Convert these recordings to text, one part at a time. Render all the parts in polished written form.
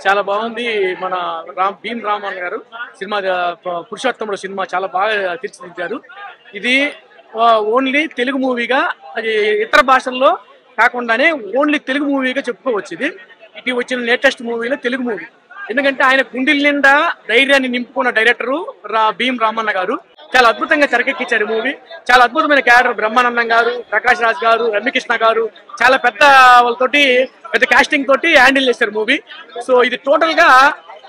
చాలా బాగుంది. మన భీమ్ రామన్ గారు సినిమా పురుషోత్తముడు సినిమా చాలా బాగా తీర్చిదిద్దారు. ఇది ఓన్లీ తెలుగు మూవీగా, అది ఇతర భాషల్లో కాకుండానే ఓన్లీ తెలుగు మూవీగా చెప్పుకోవచ్చు. ఇది వచ్చిన లేటెస్ట్ మూవీలో తెలుగు మూవీ. ఎందుకంటే ఆయన గుండెల నిండా ధైర్యాన్ని నింపుకున్న డైరెక్టరు భీమ్ రామన్న గారు చాలా అద్భుతంగా తెరకెక్కించారు మూవీ. చాలా అద్భుతమైన క్యారెక్టర్ బ్రహ్మానందం గారు, ప్రకాష్ రాజ్ గారు, రమ్యకృష్ణ గారు చాలా పెద్ద వాళ్ళతోటి పెద్ద కాస్టింగ్ తోటి హ్యాండిల్ చేశారు మూవీ. సో ఇది టోటల్ గా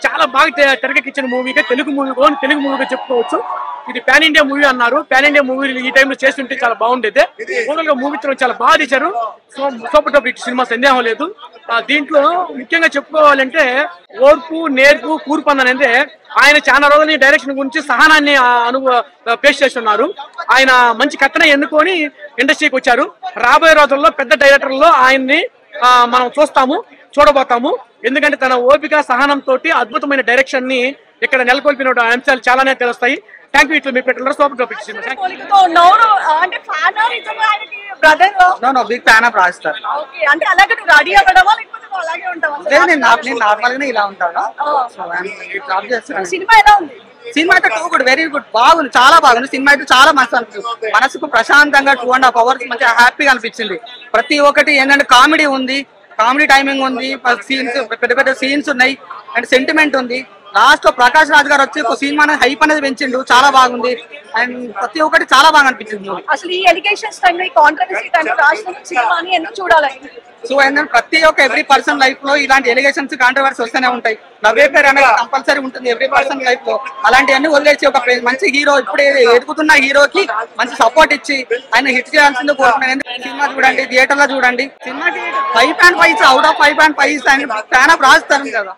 చాలా బాగా తెరకెక్కించిన మూవీగా తెలుగు మూవీగా చెప్పుకోవచ్చు. ఇది పాన్ ఇండియా మూవీ అన్నారు. పాన్ ఇండియా మూవీ ఈ టైంలో చేస్తుంటే చాలా బాగుండేది. టోటల్ గా మూవీ చాలా బాగా తీశారు. సూపర్ టాప్ సినిమా సందేహం లేదు. దీంట్లో ముఖ్యంగా చెప్పుకోవాలంటే ఓర్పు, నేర్పు, కూర్పు అనేది ఆయన చాలా రోజుల డైరెక్షన్ గురించి సహనాన్ని పేష్ చేస్తున్నారు. ఆయన మంచి కథన ఎన్నుకొని ఇండస్ట్రీకి వచ్చారు. రాబోయే రోజుల్లో పెద్ద డైరెక్టర్లో ఆయన్ని మనం చూడబోతాము. ఎందుకంటే తన ఓపిక, సహనంతో అద్భుతమైన డైరెక్షన్ ని ఇక్కడ నెలకొల్పిన అంశాలు చాలానే తెలుస్తాయి. Thank you. ఇట్లా మీ పెట్టారు super topic cinema. Big fan of Raj sir. Normal గానే ఇలా ఉంటాను. సినిమా అయితే టూ గుడ్, వెరీ గుడ్, బాగుంది, చాలా బాగుంది. సినిమా అయితే చాలా మస్తు అనిపిస్తుంది. మనసుకు ప్రశాంతంగా 2.5 hours మంచిగా హ్యాపీగా అనిపించింది. ప్రతి ఒక్కటి ఏంటంటే కామెడీ ఉంది, కామెడీ టైమింగ్ ఉంది, సీన్స్ పెద్ద పెద్ద సీన్స్ ఉన్నాయి అండ్ సెంటిమెంట్ ఉంది. లాస్ట్ లో ప్రకాష్ రాజ్ గారు వచ్చి సినిమా హైప్ అనేది పెంచిండు, చాలా బాగుంది అండ్ ప్రతి ఒక్కటి చాలా బాగా అనిపించింది. అసలు ఈ ఎలిగేషన్స్ టైంలో, ఈ కాంట్రవర్సీ టైంలో రాజమౌళి సినిమాని ఎన్నో చూడాలి. సో ఏంటంటే ప్రతి ఒక్క ఎవ్రీ పర్సన్ లైఫ్ లో ఇలాంటి ఎలిగేషన్స్, కాంట్రవర్సీ వస్తూనే ఉంటాయి. నవ్వే పేరు అనేది కంపల్సరీ ఉంటుంది ఎవ్రీ పర్సన్ లైఫ్ లో. అలాంటివన్నీ వదిలేసి ఒక మంచి హీరో, ఇప్పుడు ఎదుగుతున్న హీరోకి మంచి సపోర్ట్ ఇచ్చి ఆయన హిట్ చేయాల్సిందో కోరుకున్నాను. సినిమా చూడండి, థియేటర్ లో చూడండి. సినిమాకి 5.5 out of 5.5 fan of Raj Tarun కదా.